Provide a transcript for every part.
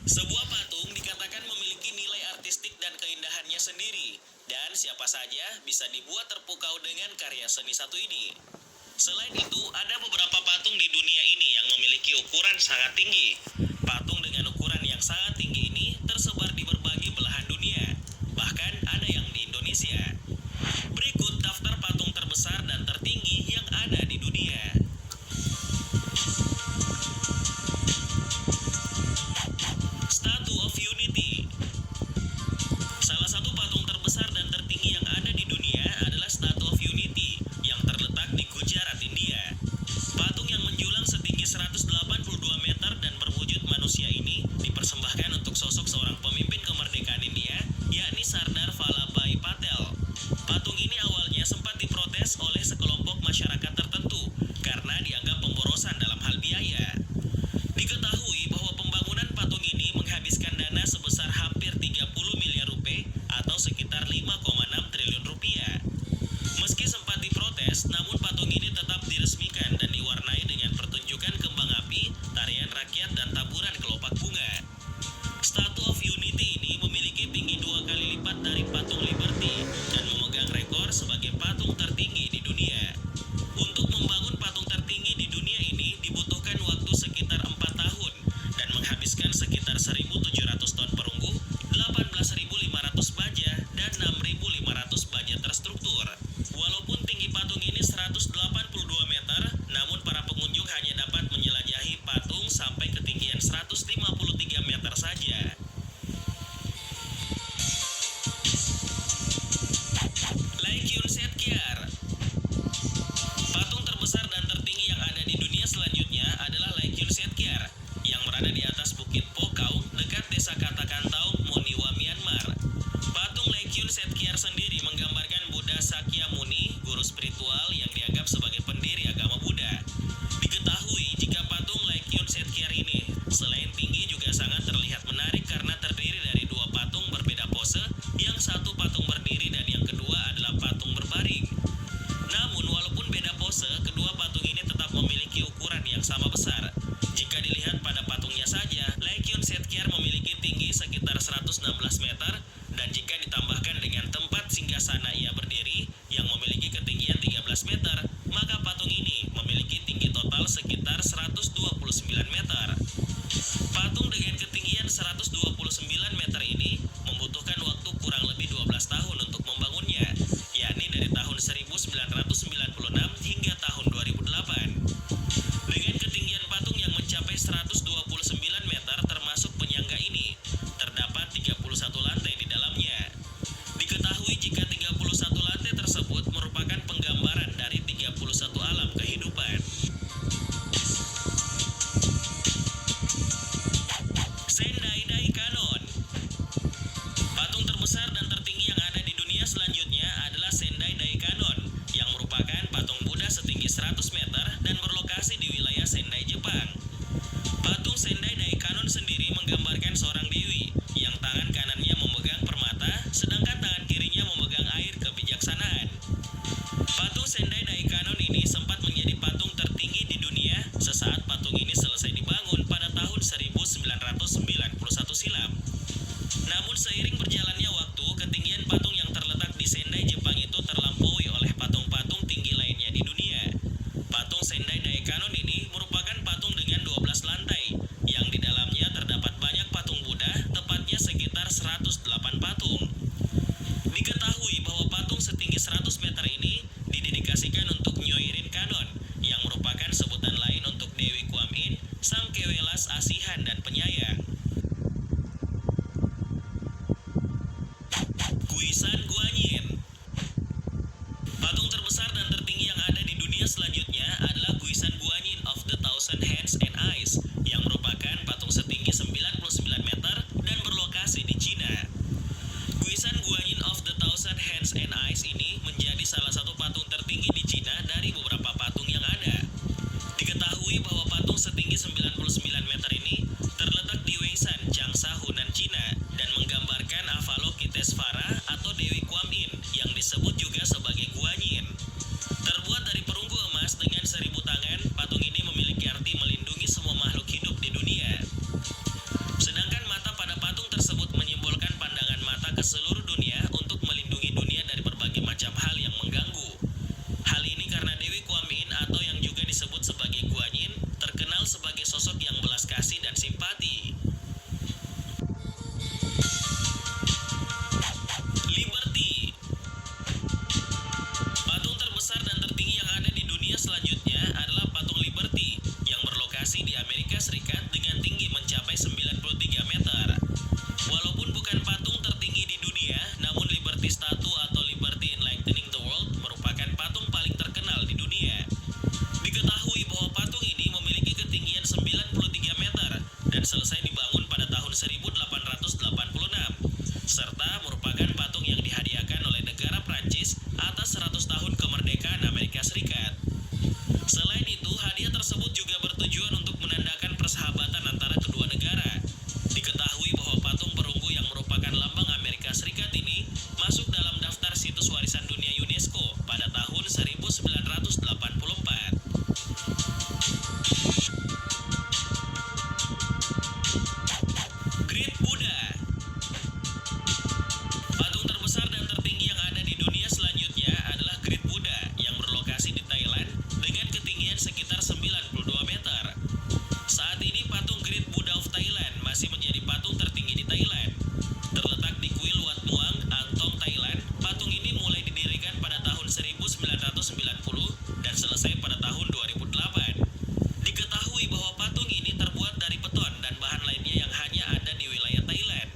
Sebuah patung dikatakan memiliki nilai artistik dan keindahannya sendiri, dan siapa saja bisa dibuat terpukau dengan karya seni satu ini. Selain itu, ada beberapa patung di dunia ini yang memiliki ukuran sangat tinggi. Patung dengan ukuran yang sangat tinggi ini tersebar di berbagai belahan dunia, bahkan ada yang di Indonesia. Berikut daftar patung terbesar dan tertinggi yang ada di dunia. Statue of Unity. Salah satu patung terbesar dan tertinggi yang ada di dunia adalah Statue of Unity yang terletak di Gujarat, India. Patung yang menjulang setinggi 182 meter dan berwujud manusia ini dipersembahkan untuk sosok seorang pemimpin kemerdekaan India, yakni Sardar Vallabhbhai Patel. Patung ini awalnya sempat diprotes oleh sekelompok masyarakat tertentu karena dianggap pemborosan dalam hal biaya. Diketahui bahwa pembangunan patung ini menghabiskan dana sebesar hampir 30 miliar rupiah atau sekitar 5,6 triliun rupiah. Meski sempat diprotes, namun patung ini tetap diresmikan dan diwarnai dengan pertunjukan kembang api, tarian rakyat, dan taburan kelopak bunga. Statue of Unity ini memiliki tinggi 2 kali lipat dari patung Liberty dan memegang rekor sebagai patung tertinggi di dunia. Untuk membangun patung tertinggi di dunia ini dibutuhkan waktu sekitar 4 tahun dan menghabiskan sekitar 1.700 ton perunggu, 18.500 baja, dan 6.500 baja terstruktur. Walaupun tinggi patung ini 182 meter, namun para pengunjung hanya dapat menjelajahi patung sampai ketinggian 153 meter saja. Laikyun Setkiar. Patung terbesar dan tertinggi yang ada di dunia selanjutnya adalah Laikyun Setkiar yang berada di atas Bukit Pokau dekat desa Katakantau, Moniwa, Myanmar. Patung Laikyun Setkiar sendiri menggambarkan Buddha Sakyamuni, guru spiritual yang dianggap sebagai pendiri agama Buddha. Diketahui jika patung Laikyun Setkiar ini selain tinggi juga sangat terlihat menarik karena terdiri dari dua patung berbeda pose, yang satu patung berdiri dan yang kedua adalah patung berbaring. Namun walaupun beda pose, kedua patung ini tetap memiliki ukuran yang sama besar. Jika dilihat pada patungnya saja, Laikyun Setkiar memiliki tinggi sekitar 116 meter, dan jika ditambahkan dengan tempat singgasana ia berdiri yang memiliki ketinggian 13 meter, maka patung ini memiliki tinggi total sekitar 129 meter. Patung dengan ketinggian 129 meter ini membutuhkan waktu kurang lebih 12 tahun untuk membangunnya, yakni dari tahun 1996 hingga tahun 2008. Dengan ketinggian patung yang mencapai 129 meter termasuk penyangga ini, terdapat 31 lantai di dalamnya. Diketahui jika 31 lantai tersebut merupakan penggambaran dari 31 alam kehidupan. Sendai Daikanon. Patung terbesar dan tertinggi yang ada di dunia selanjutnya adalah Sendai Daikanon, yang merupakan patung Buddha setinggi 100 meter dan berlokasi di wilayah Sendai, Jepang. Patung Sendai Daikanon sendiri menggambarkan seorang dewi yang tangan kanannya memegang permata, sedangkan tangan kirinya memegang air kebijaksanaan. Patung Sendai Daikanon ini sempat menjadi patung tertinggi di dunia sesaat patung ini selesai dibangun pada tahun 1991 silam. Namun seiring berjalannya waktu, ketinggian patung yang terletak di Sendai, Jepang itu terlampaui oleh patung-patung tinggi lainnya di dunia. Patung Sendai Daikanon ini merupakan patung dengan 12 lantai, yang di dalamnya terdapat banyak patung Buddha, tepatnya sekitar 108 patung. Diketahui bahwa patung setinggi 100 meter ini didedikasikan untuk Nyoirin Kanon, yang merupakan sebutan lain untuk Dewi Kuan Yin, sang kewelas asihan dan penyayang. Guisan Guanyin. Patung terbesar dan tertinggi yang ada di dunia selanjutnya adalah Guisan Guanyin of the Thousand Hands and Eyes, yang merupakan patung setinggi 99 meter dan berlokasi di Cina. Guisan Guanyin of the Thousand Hands and Eyes ini menjadi salah satu patung tertinggi di Cina dari beberapa patung yang ada. Diketahui bahwa patung setinggi 99 meter ini terletak di Weishan, Changsha, Hunan, Cina, dan menggambarkan Avalokitesvara atau Dewi Kuan Yin yang disebut juga sebagai Guanyin. Terbuat dari perunggu emas dengan 1000 tangan, patung ini memiliki arti melindungi semua makhluk hidup di dunia. selesai dibangun pada tahun 1886, serta merupakan patung yang dihadiahkan oleh negara Prancis atas 100 tahun kemerdekaan Amerika Serikat. Selain itu, hadiah tersebut juga bertujuan untuk menandakan persahabatan antara kedua negara. Diketahui bahwa patung perunggu yang merupakan lambang Amerika Serikat ini masuk dalam daftar situs warisan dunia UNESCO pada tahun 1984. Great Buddha. Patung terbesar dan tertinggi yang ada di dunia selanjutnya adalah Great Buddha yang berlokasi di Thailand dengan ketinggian sekitar 92 meter. Saat ini patung Great Buddha of Thailand masih menjadi patung tertinggi di Thailand. Terletak di kuil Wat Muang, Angthong, Thailand, patung ini mulai didirikan pada tahun 1990 dan selesai pada tahun 2008. Diketahui bahwa patung ini terbuat dari beton dan bahan lainnya yang hanya ada di wilayah Thailand.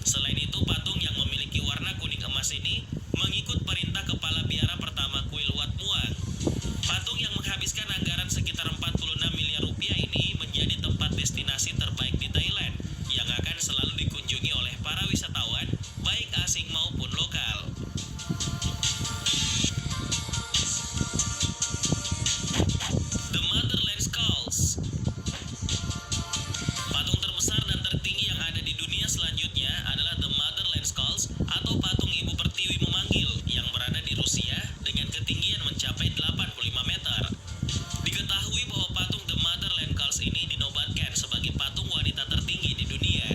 Selain itu, patung yang memiliki warna kuning emas ini mengikut perintah kepala biara pertama kuil Wat Muang. Patung yang menghabiskan anggaran sekitar 46 miliar rupiah ini menjadi tempat destinasi terbaik di Thailand yang akan selalu dikunjungi oleh para wisatawan, baik asing maupun lokal. The Motherland Skulls. Patung terbesar dan tertinggi yang ada di dunia selanjutnya adalah The Motherland Skulls atau patung Ibu Pertiwi memanggil yang berada di Rusia dengan ketinggian mencapai 85 meter. Diketahui bahwa patung The Motherland Skulls ini dinobatkan sebagai patung wanita tertinggi di dunia.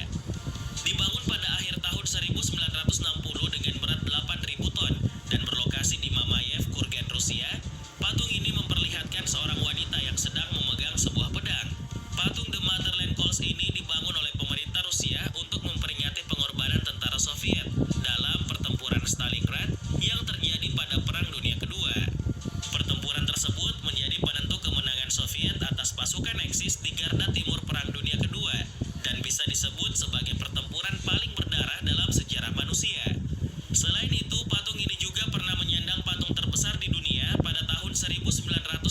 Dibangun pada akhir tahun 1960 dengan berat 8.000 ton dan berlokasi di Mamayev, Kurgan, Rusia, patung ini memperlihatkan seorang wanita yang sedang memegang sebuah pedang. Patung The Motherland Skulls ini dibangun oleh pemerintah Rusia untuk memperingati pengorbanan tentara Soviet dalam pertempuran Stalingrad yang terjadi pada Perang Dunia Kedua. Pertempuran tersebut menjadi penentu kemenangan Soviet atas pasukan Eksis di garda timur Perang Dunia Kedua dan bisa disebut sebagai pertempuran paling berdarah dalam sejarah manusia. Selain itu, patung ini juga pernah menyandang patung terbesar di dunia pada tahun 1967.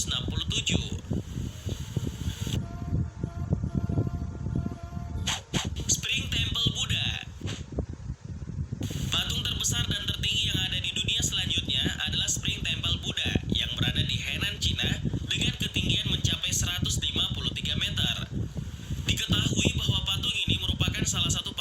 Spring Temple Buddha. Patung terbesar dan tertinggi yang ada di dunia selanjutnya adalah Spring Temple Buddha yang berada di Henan, Cina dengan ketinggian mencapai 153 meter. Diketahui bahwa patung ini merupakan salah satu